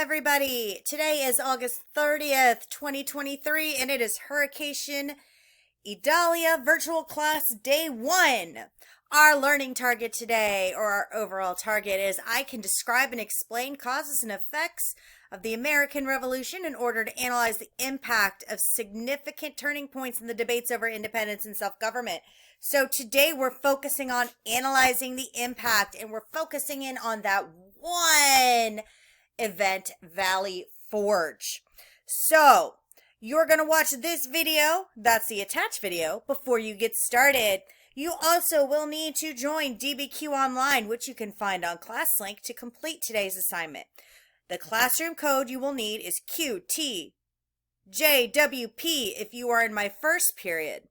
everybody. Today is August 30th, 2023, and it is Hurrication Idalia Virtual Class Day 1. Our learning target today, or our overall target, is I can describe and explain causes and effects of the American Revolution in order to analyze the impact of significant turning points in the debates over independence and self-government. So today we're focusing on analyzing the impact, and we're focusing in on that one event, Valley Forge. So you're going to watch this video, that's the attached video, before you get started. You also will need to join DBQ Online, which you can find on ClassLink to complete today's assignment. The classroom code you will need is QTJWP if you are in my first period.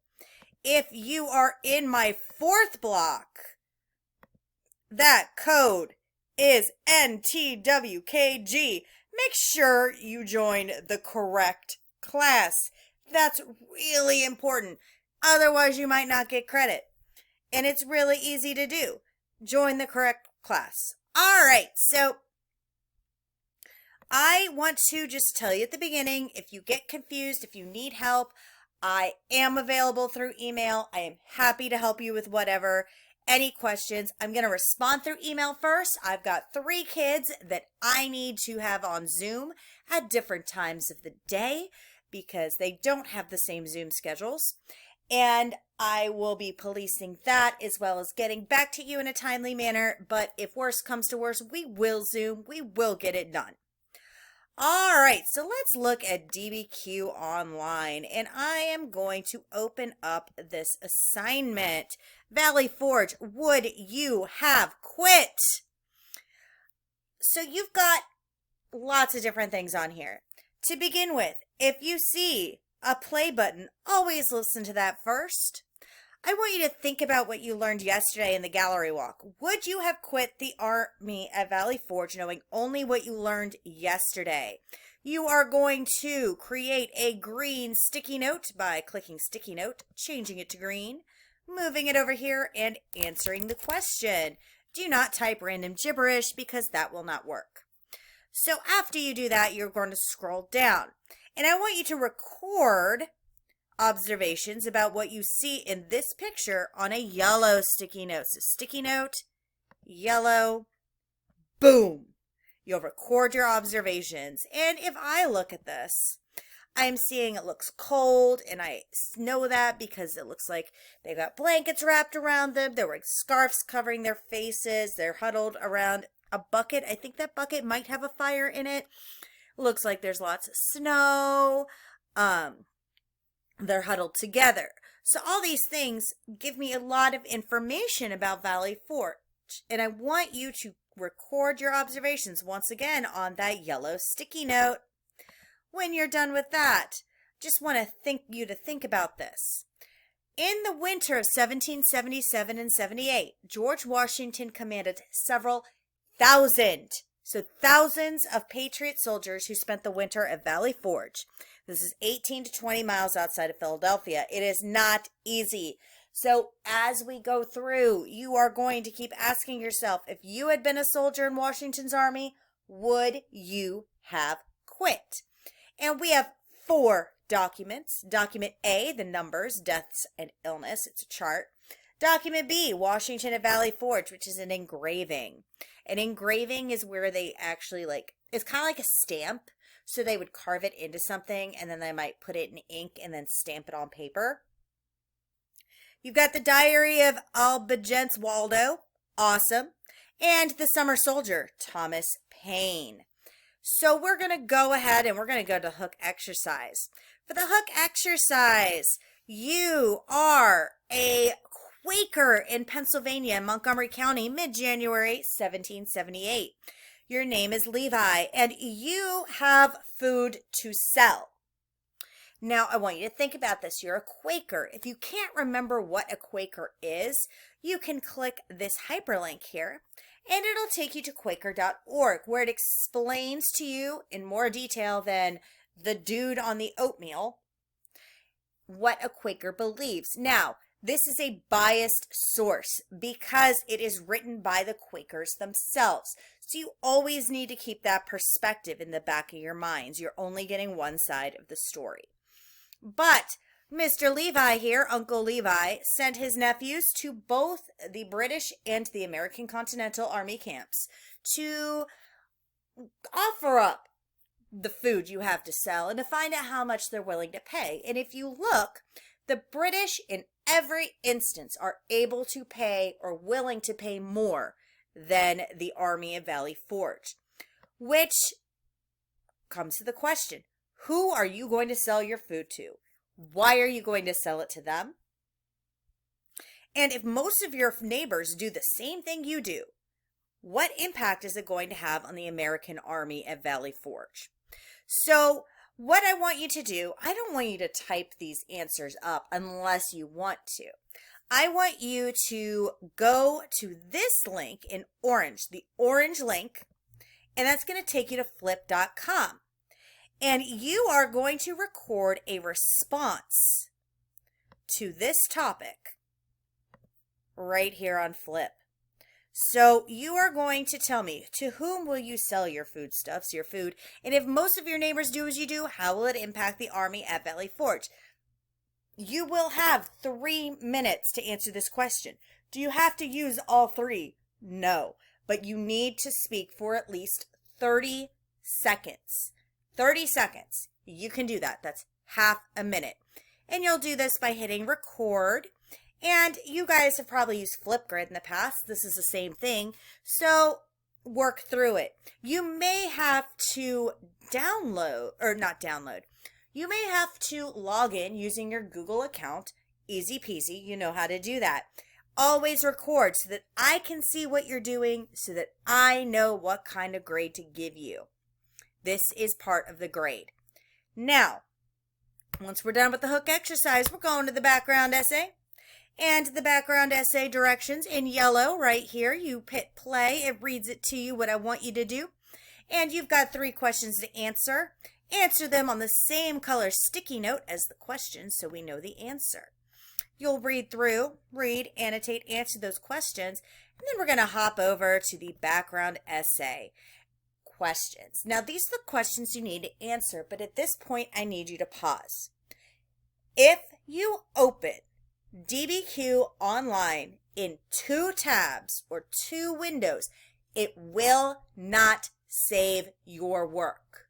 If you are in my fourth block, that code is NTWKG. Make sure you join the correct class. That's really important. Otherwise, you might not get credit. And it's really easy to do. Join the correct class. All right, so I want to just tell you at the beginning, if you get confused, if you need help, I am available through email. I am happy to help you with whatever. Any questions, I'm going to respond through email first. I've got 3 kids that I need to have on Zoom at different times of the day because they don't have the same Zoom schedules. And I will be policing that as well as getting back to you in a timely manner. But if worse comes to worse, we will Zoom. We will get it done. All right, so let's look at DBQ Online, and I am going to open up this assignment. Valley Forge, would you have quit? So you've got lots of different things on here. To begin with, if you see a play button, always listen to that first. I want you to think about what you learned yesterday in the gallery walk. Would you have quit the Army at Valley Forge knowing only what you learned yesterday? You are going to create a green sticky note by clicking sticky note, changing it to green, moving it over here, and answering the question. Do not type random gibberish because that will not work. So after you do that, you're going to scroll down. And I want you to record observations about what you see in this picture on a yellow sticky note. So sticky note, yellow, boom. You'll record your observations. And if I look at this, I'm seeing it looks cold, and I know that because it looks like they've got blankets wrapped around them. They're wearing scarves covering their faces. They're huddled around a bucket. I think that bucket might have a fire in it. Looks like there's lots of snow. They're huddled together. So all these things give me a lot of information about Valley Forge. And I want you to record your observations once again on that yellow sticky note. When you're done with that, just want to think about this. In the winter of 1777 and 78, George Washington commanded several thousand, so thousands of Patriot soldiers who spent the winter at Valley Forge. This is 18 to 20 miles outside of Philadelphia. It is not easy. So as we go through, you are going to keep asking yourself, if you had been a soldier in Washington's army, would you have quit? And we have 4 documents. Document A, the numbers, deaths, and illness. It's a chart. Document B, Washington at Valley Forge, which is an engraving. An engraving is where they actually it's kind of like a stamp. So they would carve it into something, and then they might put it in ink and then stamp it on paper. You've got the Diary of Albigence Waldo. Awesome. And the Summer Soldier, Thomas Paine. So we're going to go ahead and we're going to go to hook exercise. For the hook exercise, you are a Quaker in Pennsylvania, Montgomery County, mid-January 1778. Your name is Levi, and you have food to sell. Now, I want you to think about this. You're a Quaker. If you can't remember what a Quaker is, you can click this hyperlink here, and it'll take you to Quaker.org, where it explains to you in more detail than the dude on the oatmeal what a Quaker believes. Now, this is a biased source because it is written by the Quakers themselves. So you always need to keep that perspective in the back of your minds. You're only getting one side of the story. But Mr. Levi here, Uncle Levi, sent his nephews to both the British and the American Continental Army camps to offer up the food you have to sell and to find out how much they're willing to pay. And if you look, the British in every instance are able to pay or willing to pay more than the Army of Valley Forge, which comes to the question, who are you going to sell your food to? Why are you going to sell it to them? And if most of your neighbors do the same thing you do, what impact is it going to have on the American Army at Valley Forge? So what I want you to do, I don't want you to type these answers up unless you want to. I want you to go to this link in orange, the orange link, and that's going to take you to flip.com. And you are going to record a response to this topic right here on Flip. So you are going to tell me, to whom will you sell your foodstuffs, your food? And if most of your neighbors do as you do, how will it impact the Army at Valley Forge? You will have 3 minutes to answer this question. Do you have to use all 3? No, but you need to speak for at least 30 seconds. 30 seconds. You can do that. That's half a minute. And you'll do this by hitting record. And you guys have probably used Flipgrid in the past. This is the same thing. So work through it. You may have to download, or not download. You may have to log in using your Google account. Easy peasy. You know how to do that. Always record so that I can see what you're doing, so that I know what kind of grade to give you. This is part of the grade. Now, once we're done with the hook exercise, we're going to the background essay. And the background essay directions in yellow right here. You hit play. It reads it to you what I want you to do. And you've got 3 questions to answer. Answer them on the same color sticky note as the question so we know the answer. You'll read through, annotate, answer those questions, and then we're going to hop over to the background essay questions. Now, these are the questions you need to answer, but at this point, I need you to pause. If you open DBQ online in 2 tabs or 2 windows, it will not save your work.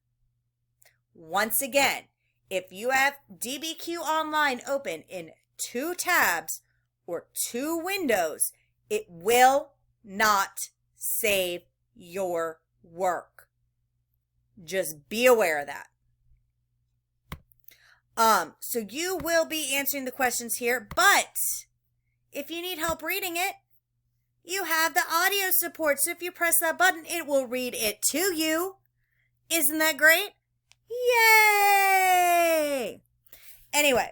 Once again, if you have DBQ online open in 2 tabs or 2 windows, it will not save your work. Just be aware of that. So you will be answering the questions here, but if you need help reading it, you have the audio support. So if you press that button, it will read it to you. Isn't that great? Yay! Anyway,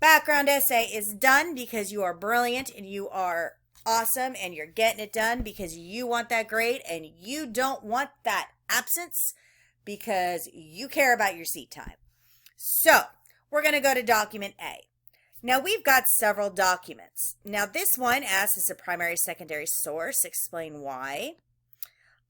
background essay is done because you are brilliant and you are awesome and you're getting it done because you want that grade and you don't want that absence because you care about your seat time. So, we're going to go to document A. Now, we've got several documents. Now, this one asks is a primary, secondary source. Explain why.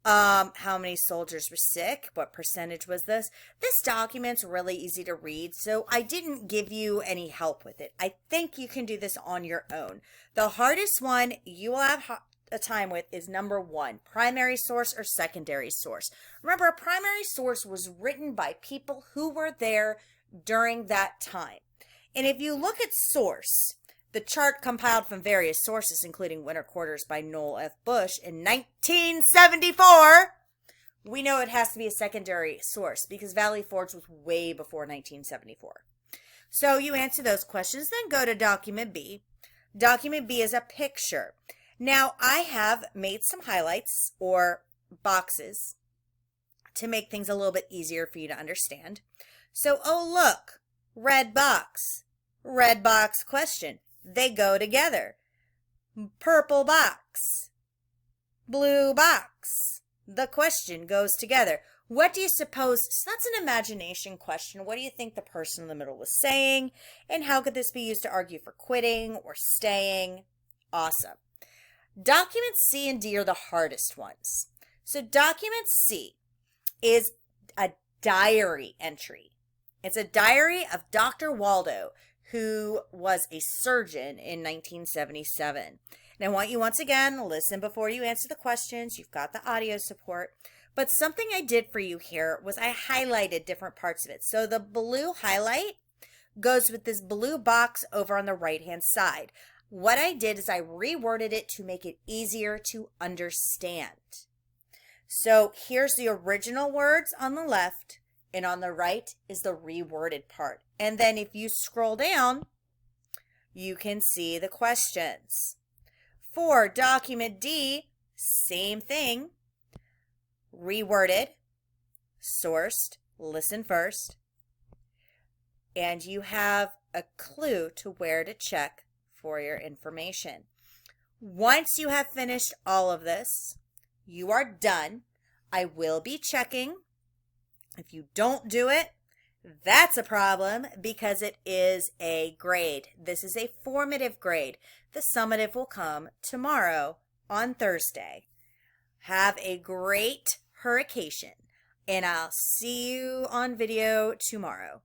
How many soldiers were sick? What percentage was this? This document's really easy to read, so I didn't give you any help with it. I think you can do this on your own. The hardest one you will have a time with is number 1, primary source or secondary source. Remember, a primary source was written by people who were there during that time. And if you look at source, the chart compiled from various sources, including Winter Quarters by Noel F. Bush in 1974, we know it has to be a secondary source because Valley Forge was way before 1974. So you answer those questions, then go to document B. Document B is a picture. Now, I have made some highlights or boxes to make things a little bit easier for you to understand. So, oh, look, red box question. They go together. Purple box, blue box. The question goes together. What do you suppose? So that's an imagination question. What do you think the person in the middle was saying? And how could this be used to argue for quitting or staying? Awesome. Documents C and D are the hardest ones. So document C is a diary entry. It's a diary of Dr. Waldo, who was a surgeon in 1977. And I want you once again, listen before you answer the questions. You've got the audio support. But something I did for you here was I highlighted different parts of it. So the blue highlight goes with this blue box over on the right-hand side. What I did is I reworded it to make it easier to understand. So here's the original words on the left, and on the right is the reworded part. And then if you scroll down, you can see the questions. For document D, same thing. Reworded, sourced, listen first, and you have a clue to where to check for your information. Once you have finished all of this, you are done. I will be checking. If you don't do it, that's a problem because it is a grade. This is a formative grade. The summative will come tomorrow on Thursday. Have a great Hurrication, and I'll see you on video tomorrow.